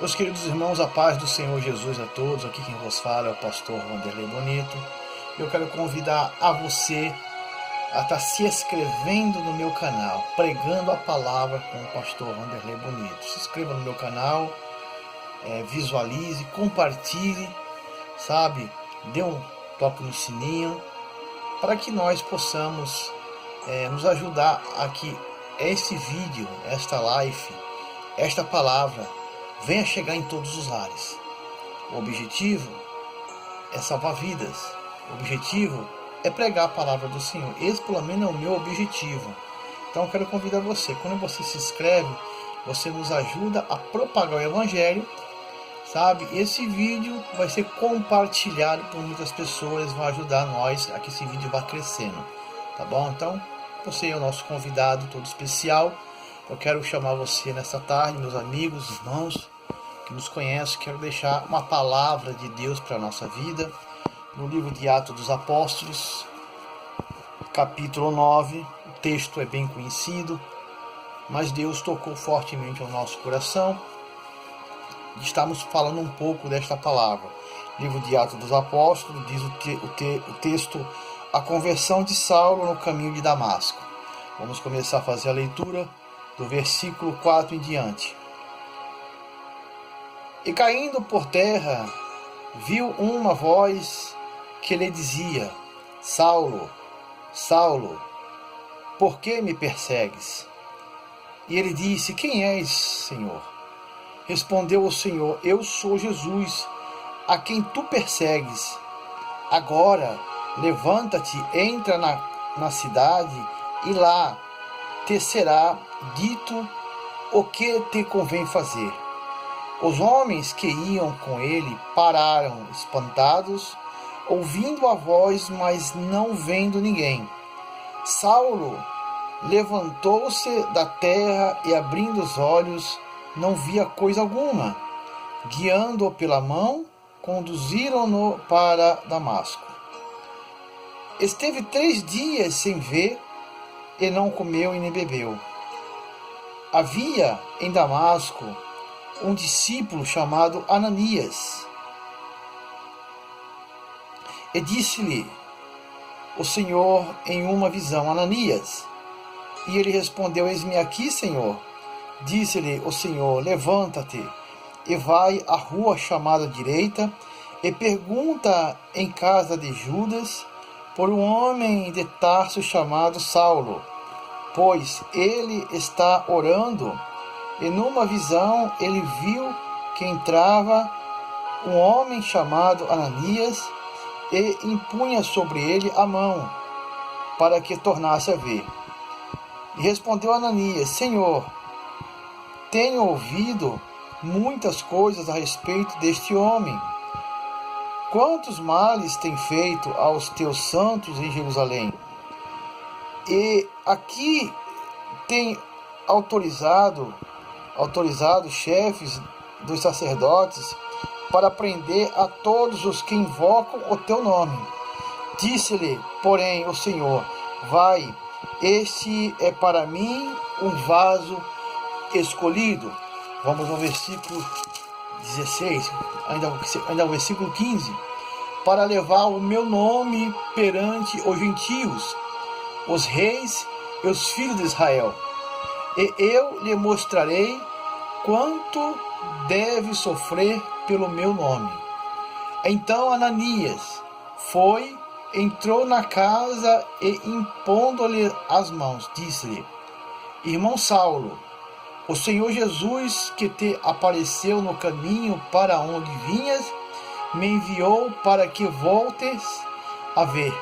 Meus queridos irmãos, a paz do Senhor Jesus a todos. Aqui quem vos fala é o pastor Wanderley Bonito. Eu quero convidar a você a estar se inscrevendo no meu canal, pregando a palavra com o pastor Wanderley Bonito. Se inscreva no meu canal, visualize, compartilhe, sabe? Dê um toque no sininho, para que nós possamos nos ajudar a que este vídeo, esta live, esta palavra venha chegar em todos os lares. O objetivo é salvar vidas. O objetivo é pregar a palavra do Senhor. Esse, pelo menos, é o meu objetivo. Então, eu quero convidar você. Quando você se inscreve, você nos ajuda a propagar o Evangelho, sabe? Esse vídeo vai ser compartilhado por muitas pessoas, vai ajudar nós a que esse vídeo vá crescendo, tá bom? Então, você é o nosso convidado todo especial. Eu quero chamar você nessa tarde, meus amigos, irmãos que nos conhecem. Quero deixar uma palavra de Deus para a nossa vida, no livro de Atos dos Apóstolos, capítulo 9. O texto é bem conhecido, mas Deus tocou fortemente ao nosso coração. Estamos falando um pouco desta palavra. Livro de Atos dos Apóstolos, diz o texto: a conversão de Saulo no caminho de Damasco. Vamos começar a fazer a leitura do versículo 4 em diante. E caindo por terra, viu uma voz que lhe dizia: Saulo, Saulo, por que me persegues? E ele disse: quem és, Senhor? Respondeu o Senhor: eu sou Jesus, a quem tu persegues. Agora, levanta-te, entra na cidade, e lá te será dito o que te convém fazer. Os homens que iam com ele pararam, espantados, ouvindo a voz, mas não vendo ninguém. Saulo levantou-se da terra e, abrindo os olhos, não via coisa alguma. Guiando-o pela mão, conduziram-no para Damasco. Esteve 3 dias sem ver, e não comeu e nem bebeu. Havia em Damasco um discípulo chamado Ananias. E disse-lhe o Senhor em uma visão: Ananias. E ele respondeu: eis-me aqui, Senhor. Disse-lhe o Senhor: levanta-te e vai à rua chamada direita, e pergunta em casa de Judas por um homem de Tarso chamado Saulo, pois ele está orando. E numa visão ele viu que entrava um homem chamado Ananias e impunha sobre ele a mão, para que tornasse a ver. E respondeu Ananias: Senhor, tenho ouvido muitas coisas a respeito deste homem. Quantos males tem feito aos teus santos em Jerusalém? E aqui tem autorizado chefes dos sacerdotes para prender a todos os que invocam o teu nome. Disse-lhe, porém, o Senhor: vai, este é para mim um vaso escolhido. Vamos ao versículo 16, ainda o versículo 15. Para levar o meu nome perante os gentios, os reis e os filhos de Israel. E eu lhe mostrarei quanto deve sofrer pelo meu nome. Então Ananias foi, entrou na casa e, impondo-lhe as mãos, disse-lhe: irmão Saulo, o Senhor Jesus, que te apareceu no caminho para onde vinhas, me enviou para que voltes a ver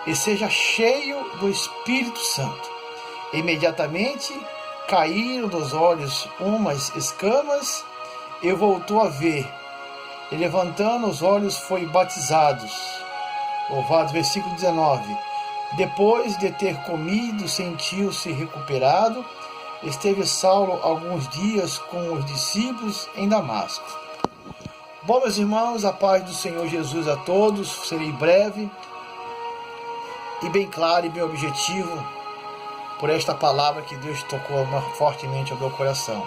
e seja cheio do Espírito Santo. Imediatamente caíram dos olhos umas escamas e voltou a ver. E levantando os olhos foi batizado. Louvado, versículo 19. Depois de ter comido, sentiu-se recuperado. Esteve Saulo alguns dias com os discípulos em Damasco. Bom, meus irmãos, a paz do Senhor Jesus a todos. Serei breve e bem claro, e bem objetivo, por esta palavra que Deus tocou fortemente ao meu coração.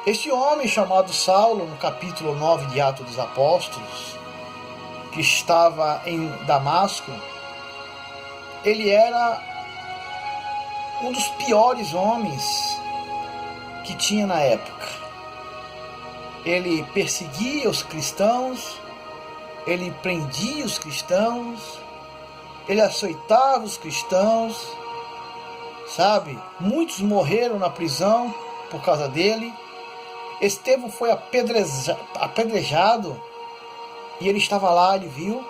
Este homem chamado Saulo, no capítulo 9 de Atos dos Apóstolos, que estava em Damasco, ele era um dos piores homens que tinha na época. Ele perseguia os cristãos, ele prendia os cristãos, ele açoitava os cristãos, sabe? Muitos morreram na prisão por causa dele. Estevão foi apedrejado e ele estava lá, ele viu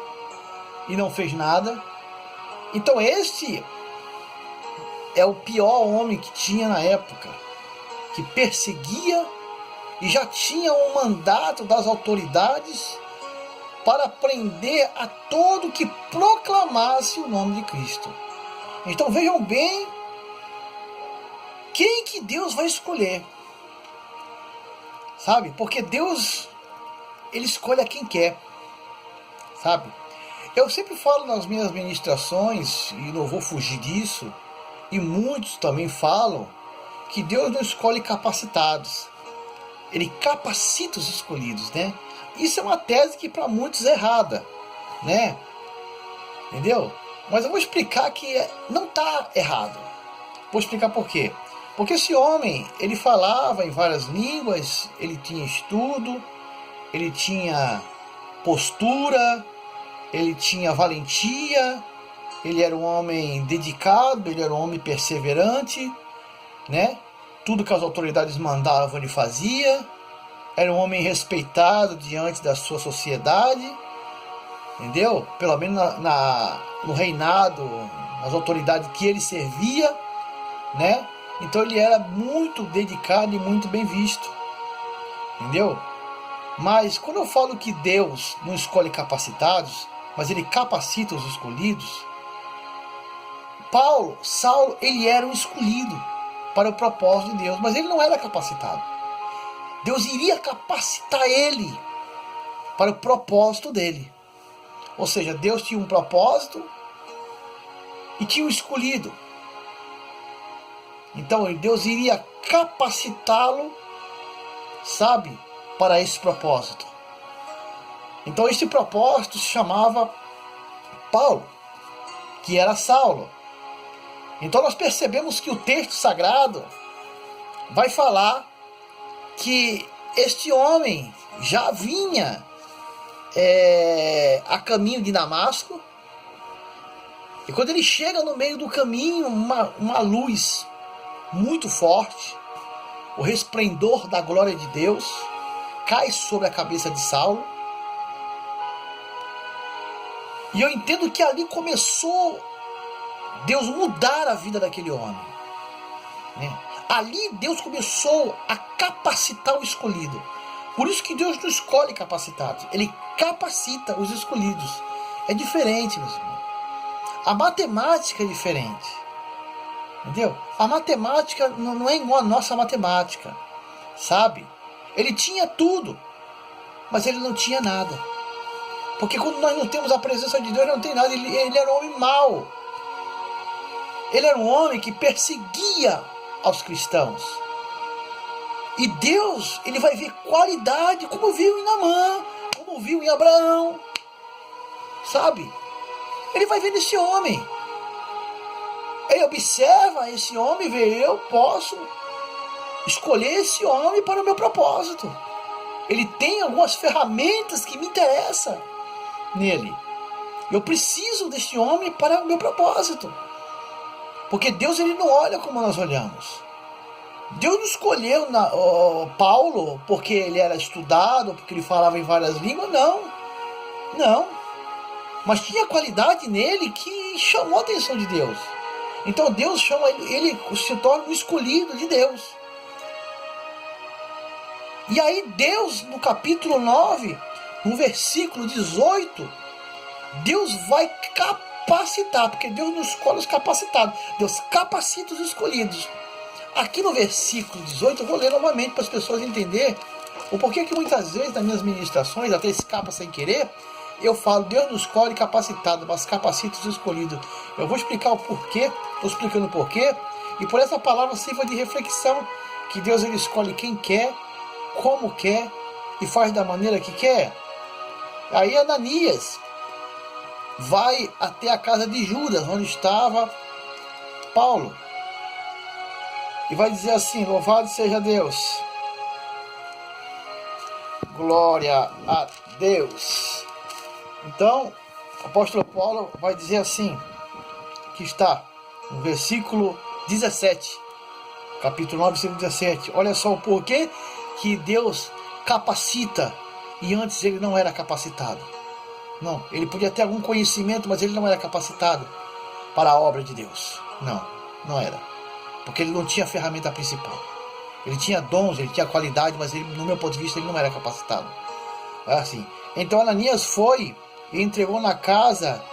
e não fez nada. Então este é o pior homem que tinha na época, que perseguia e já tinha um mandato das autoridades para prender a todo que proclamasse o nome de Cristo. Então vejam bem quem que Deus vai escolher, sabe? Porque Deus, ele escolhe a quem quer, sabe? Eu sempre falo nas minhas ministrações, e não vou fugir disso, e muitos também falam, que Deus não escolhe capacitados, ele capacita os escolhidos, né? Isso é uma tese que para muitos é errada, né? Entendeu? Mas eu vou explicar que não está errado. Vou explicar por quê. Porque esse homem, ele falava em várias línguas, ele tinha estudo, ele tinha postura, ele tinha valentia, ele era um homem dedicado, ele era um homem perseverante, né? Tudo que as autoridades mandavam ele fazia, era um homem respeitado diante da sua sociedade, entendeu? Pelo menos no reinado, nas autoridades que ele servia, né? Então ele era muito dedicado e muito bem visto, entendeu? Mas quando eu falo que Deus não escolhe capacitados, mas ele capacita os escolhidos, Saulo, ele era um escolhido para o propósito de Deus, mas ele não era capacitado. Deus iria capacitar ele para o propósito dele. Ou seja, Deus tinha um propósito e tinha um escolhido. Então Deus iria capacitá-lo, sabe, para esse propósito. Então esse propósito se chamava Paulo, que era Saulo. Então nós percebemos que o texto sagrado vai falar que este homem já vinha a caminho de Damasco, e quando ele chega no meio do caminho, uma luz muito forte, o resplendor da glória de Deus cai sobre a cabeça de Saulo, e eu entendo que ali começou Deus mudar a vida daquele homem, né? Ali Deus começou a capacitar o escolhido. Por isso que Deus não escolhe capacitados, ele capacita os escolhidos. É diferente, meus irmãos. A matemática é diferente, entendeu? A matemática não é igual a nossa matemática, sabe? Ele tinha tudo, mas ele não tinha nada. Porque quando nós não temos a presença de Deus, ele não tem nada. Ele era um homem mau. Ele era um homem que perseguia aos cristãos. E Deus, ele vai ver qualidade, como viu em Naamã, como viu em Abraão, sabe? Ele vai ver nesse homem. Ele observa esse homem e vê, eu posso escolher esse homem para o meu propósito. Ele tem algumas ferramentas que me interessam nele. Eu preciso deste homem para o meu propósito. Porque Deus, ele não olha como nós olhamos. Deus não escolheu Paulo porque ele era estudado, porque ele falava em várias línguas, não. Mas tinha qualidade nele que chamou a atenção de Deus. Então Deus chama ele se torna um escolhido de Deus. E aí Deus, no capítulo 9, no versículo 18, Deus vai capacitar, porque Deus não escolhe os capacitados, Deus capacita os escolhidos. Aqui no versículo 18, eu vou ler novamente para as pessoas entenderem o porquê que muitas vezes nas minhas ministrações, até escapa sem querer, eu falo, Deus não escolhe capacitado, mas capacita os escolhidos. Eu vou explicar o porquê, estou explicando o porquê, e por essa palavra sirva de reflexão, que Deus, ele escolhe quem quer, como quer e faz da maneira que quer. Aí Ananias vai até a casa de Judas, onde estava Paulo, e vai dizer assim: louvado seja Deus, glória a Deus. Então, o apóstolo Paulo vai dizer assim, que está no versículo 17, capítulo 9, versículo 17. Olha só o porquê que Deus capacita, e antes ele não era capacitado. Não, ele podia ter algum conhecimento, mas ele não era capacitado para a obra de Deus. Não era. Porque ele não tinha a ferramenta principal. Ele tinha dons, ele tinha qualidade, mas ele, no meu ponto de vista, ele não era capacitado. Assim. Então Ananias foi e entregou na casa,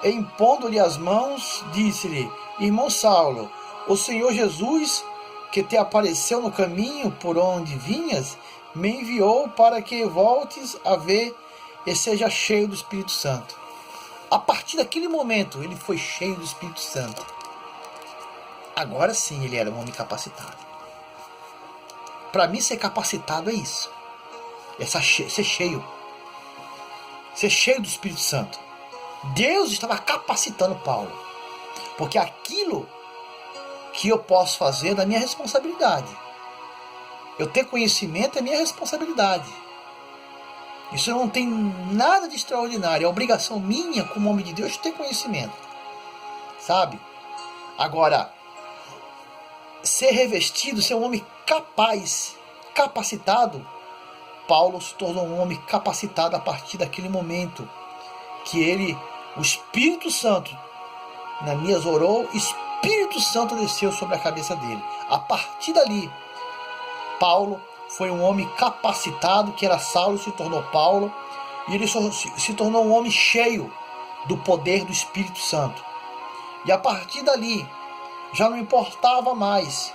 e impondo-lhe as mãos, disse-lhe: irmão Saulo, o Senhor Jesus, que te apareceu no caminho por onde vinhas, me enviou para que voltes a ver e seja cheio do Espírito Santo. A partir daquele momento, ele foi cheio do Espírito Santo. Agora sim, ele era um homem capacitado. Para mim, ser capacitado é isso. É ser cheio. Ser cheio do Espírito Santo. Deus estava capacitando Paulo. Porque aquilo que eu posso fazer é da minha responsabilidade. Eu ter conhecimento é minha responsabilidade. Isso não tem nada de extraordinário. É obrigação minha, como homem de Deus, ter conhecimento. Sabe? Agora, ser revestido, ser um homem capaz, capacitado, Paulo se tornou um homem capacitado a partir daquele momento que ele, o Espírito Santo, Ananias orou, Espírito Santo desceu sobre a cabeça dele. A partir dali, Paulo foi um homem capacitado, que era Saulo, se tornou Paulo, e ele se tornou um homem cheio do poder do Espírito Santo. E a partir dali, já não importava mais,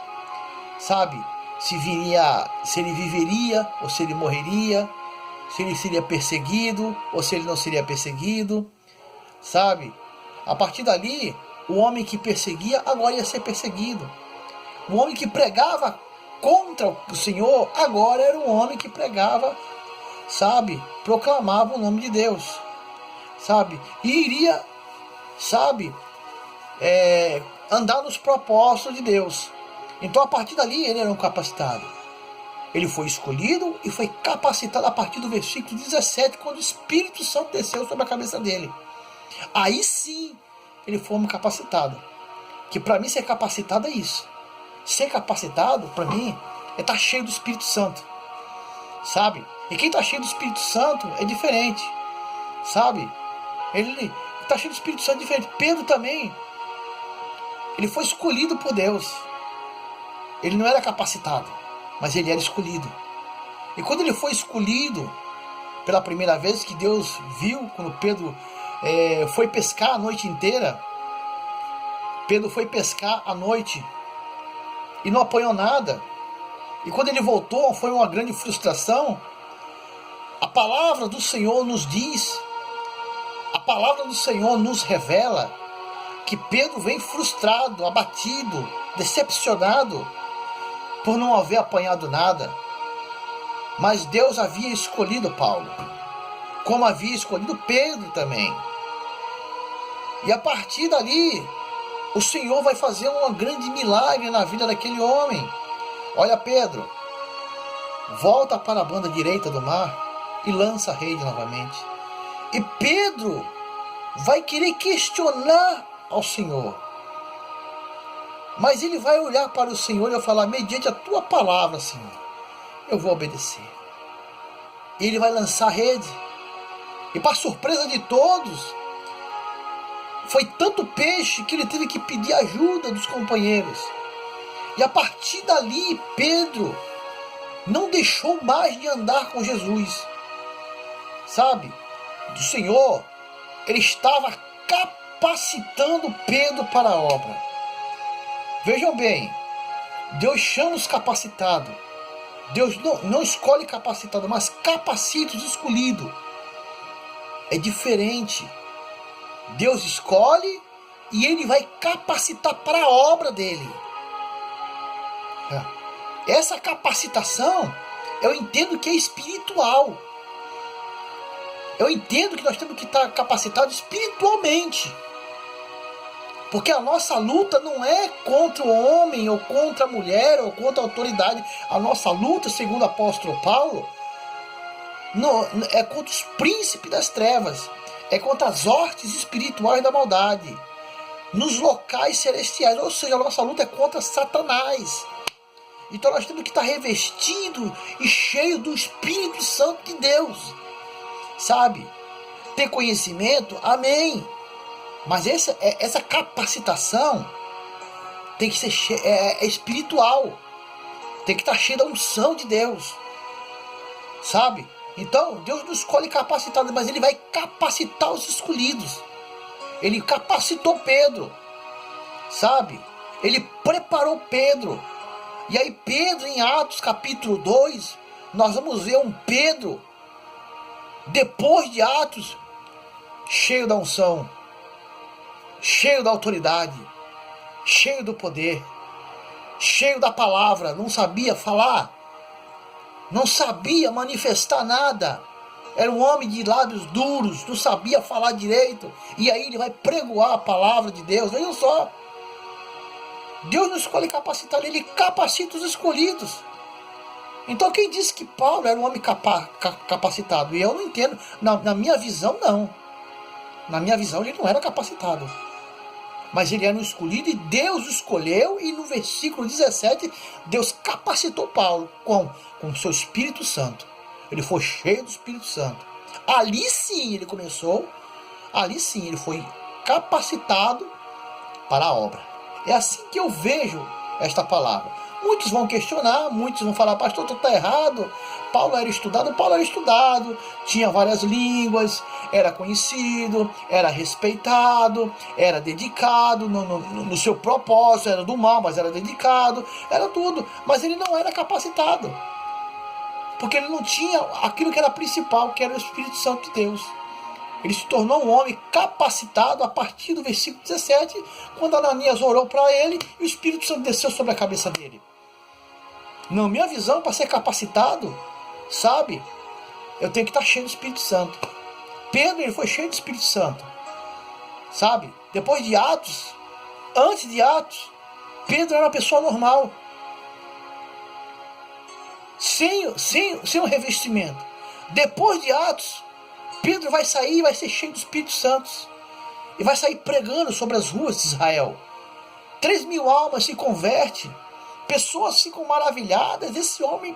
sabe, se ele viveria ou se ele morreria, se ele seria perseguido ou se ele não seria perseguido, sabe? A partir dali, o homem que perseguia agora ia ser perseguido. O homem que pregava contra o Senhor agora era um homem que pregava, sabe, proclamava o nome de Deus, sabe, e iria, sabe, andar nos propósitos de Deus. Então a partir dali ele era um capacitado. Ele foi escolhido e foi capacitado a partir do versículo 17, quando o Espírito Santo desceu sobre a cabeça dele. Aí sim ele foi um capacitado. Que para mim ser capacitado é isso. Ser capacitado, para mim, é estar cheio do Espírito Santo. Sabe? E quem está cheio do Espírito Santo é diferente. Sabe? Ele está cheio do Espírito Santo diferente. Pedro também. Ele foi escolhido por Deus. Ele não era capacitado, mas ele era escolhido. E quando ele foi escolhido, pela primeira vez que Deus viu, quando Pedro foi pescar a noite inteira, Pedro foi pescar à noite e não apanhou nada. E quando ele voltou, foi uma grande frustração. A palavra do Senhor nos diz, a palavra do Senhor nos revela que Pedro vem frustrado, abatido, decepcionado por não haver apanhado nada. Mas Deus havia escolhido Paulo, como havia escolhido Pedro também. E a partir dali, o Senhor vai fazer um grande milagre na vida daquele homem. Olha, Pedro, volta para a banda direita do mar e lança a rede novamente. E Pedro vai querer questionar ao Senhor. Mas ele vai olhar para o Senhor e vai falar: mediante a tua palavra, Senhor, eu vou obedecer. E ele vai lançar a rede. E para surpresa de todos, foi tanto peixe que ele teve que pedir ajuda dos companheiros. E a partir dali, Pedro não deixou mais de andar com Jesus. Sabe? O Senhor, ele estava capacitando Pedro para a obra. Vejam bem, Deus chama os capacitados. Deus não escolhe capacitado, mas capacita os escolhidos. É diferente. Deus escolhe e ele vai capacitar para a obra dele. Essa capacitação Eu entendo que é espiritual. Eu entendo que nós temos que estar capacitados espiritualmente. Porque a nossa luta não é contra o homem, ou contra a mulher, ou contra a autoridade. A nossa luta, segundo o apóstolo Paulo, não, é contra os príncipes das trevas. É contra as hortes espirituais da maldade. Nos locais celestiais. Ou seja, a nossa luta é contra Satanás. Então nós temos que estar revestido e cheio do Espírito Santo de Deus. Sabe? Ter conhecimento, amém. Mas essa capacitação tem que ser espiritual. Tem que estar cheio da unção de Deus. Sabe? Então, Deus não escolhe capacitados, mas Ele vai capacitar os escolhidos. Ele capacitou Pedro. Sabe? Ele preparou Pedro. E aí Pedro, em Atos capítulo 2, nós vamos ver um Pedro, depois de Atos, cheio da unção, cheio da autoridade, cheio do poder, cheio da palavra. Não sabia falar, não sabia manifestar nada, era um homem de lábios duros, não sabia falar direito, e aí ele vai pregoar a palavra de Deus. Vejam só, Deus não escolhe capacitar, Ele capacita os escolhidos. Então quem disse que Paulo era um homem capacitado? E eu não entendo, na minha visão não. Na minha visão ele não era capacitado. Mas ele era um escolhido e Deus o escolheu, e no versículo 17, Deus capacitou Paulo com o seu Espírito Santo. Ele foi cheio do Espírito Santo. Ali sim ele começou, ali sim ele foi capacitado para a obra. É assim que eu vejo esta palavra. Muitos vão questionar, muitos vão falar, pastor, tu está errado. Paulo era estudado, tinha várias línguas, era conhecido, era respeitado, era dedicado no seu propósito, era do mal, mas era dedicado, era tudo. Mas ele não era capacitado, porque ele não tinha aquilo que era principal, que era o Espírito Santo de Deus. Ele se tornou um homem capacitado a partir do versículo 17, quando Ananias orou para ele e o Espírito Santo desceu sobre a cabeça dele. Na minha visão, para ser capacitado, sabe, eu tenho que estar cheio do Espírito Santo. Pedro, ele foi cheio do Espírito Santo, sabe? Depois de Atos, antes de Atos, Pedro era uma pessoa normal, sem o revestimento. Depois de Atos, Pedro vai sair e vai ser cheio do Espírito Santo. E vai sair pregando sobre as ruas de Israel. 3.000 almas se convertem. Pessoas ficam maravilhadas. Esse homem,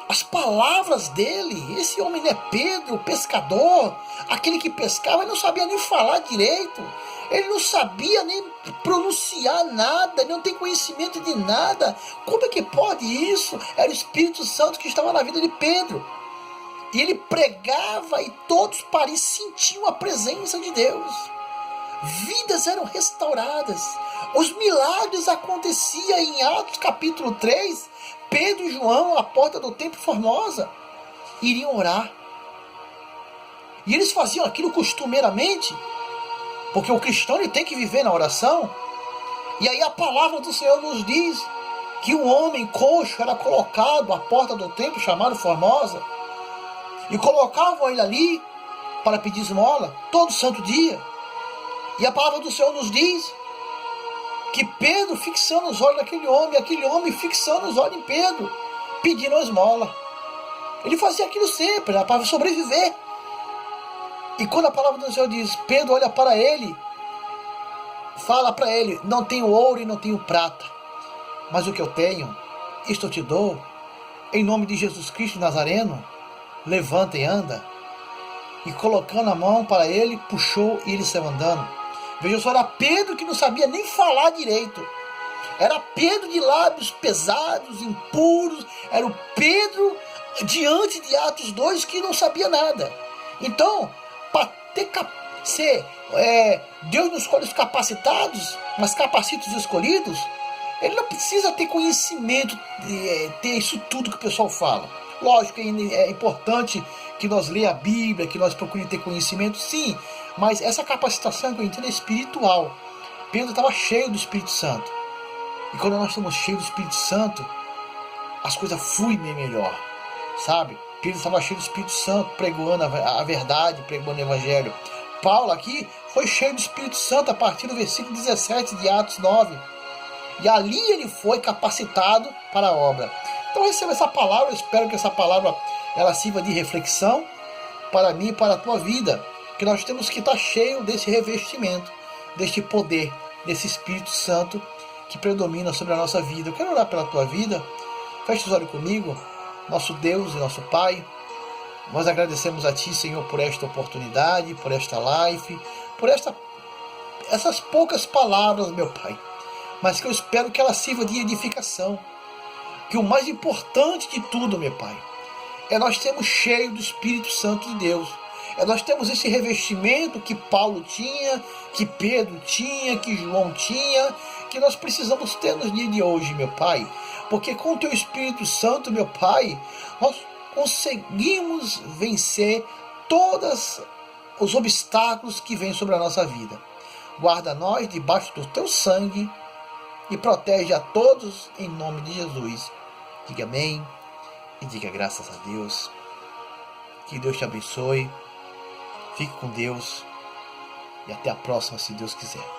as palavras dele, esse homem não é Pedro, o pescador, aquele que pescava, ele não sabia nem falar direito. Ele não sabia nem pronunciar nada, ele não tem conhecimento de nada. Como é que pode isso? Era o Espírito Santo que estava na vida de Pedro. E ele pregava e todos sentiam a presença de Deus. Vidas eram restauradas. Os milagres aconteciam em Atos capítulo 3. Pedro e João, à porta do templo Formosa, iriam orar. E eles faziam aquilo costumeiramente, porque o cristão ele tem que viver na oração. E aí a palavra do Senhor nos diz que um homem coxo era colocado à porta do templo chamado Formosa. E colocavam ele ali para pedir esmola todo santo dia. E a palavra do Senhor nos diz que Pedro fixando os olhos naquele homem, aquele homem fixando os olhos em Pedro, pedindo a esmola. Ele fazia aquilo sempre, para sobreviver. E quando a palavra do Senhor diz, Pedro olha para ele, fala para ele, não tenho ouro e não tenho prata, mas o que eu tenho, isto eu te dou, em nome de Jesus Cristo Nazareno, levanta e anda. E colocando a mão para ele, puxou e ele saiu andando. Veja só, era Pedro que não sabia nem falar direito. Era Pedro de lábios pesados, impuros. Era o Pedro diante de Atos 2 que não sabia nada. Então, para Deus não escolhe os capacitados, mas capacita os escolhidos. Ele não precisa ter conhecimento, ter isso tudo que o pessoal fala. Lógico que é importante que nós leia a Bíblia, que nós procuremos ter conhecimento, sim, mas essa capacitação que eu entendo é espiritual. Pedro estava cheio do Espírito Santo. E quando nós estamos cheios do Espírito Santo, as coisas fluem bem melhor, sabe? Pedro estava cheio do Espírito Santo, pregando a verdade, pregando o Evangelho. Paulo aqui foi cheio do Espírito Santo a partir do versículo 17 de Atos 9. E ali ele foi capacitado para a obra. Então receba essa palavra, eu espero que essa palavra ela sirva de reflexão para mim e para a tua vida. Que nós temos que estar cheio desse revestimento, deste poder, desse Espírito Santo que predomina sobre a nossa vida. Eu quero orar pela tua vida. Feche os olhos comigo. Nosso Deus e nosso Pai, nós agradecemos a Ti, Senhor, por esta oportunidade, por esta live, por essas poucas palavras, meu Pai, mas que eu espero que ela sirva de edificação. Que o mais importante de tudo, meu Pai, é nós termos cheio do Espírito Santo de Deus. É nós temos esse revestimento que Paulo tinha, que Pedro tinha, que João tinha, que nós precisamos ter nos dias de hoje, meu Pai. Porque com o Teu Espírito Santo, meu Pai, nós conseguimos vencer todos os obstáculos que vêm sobre a nossa vida. Guarda nós debaixo do Teu sangue e protege a todos em nome de Jesus. Diga amém e diga graças a Deus. Que Deus te abençoe. Fique com Deus e até a próxima, se Deus quiser.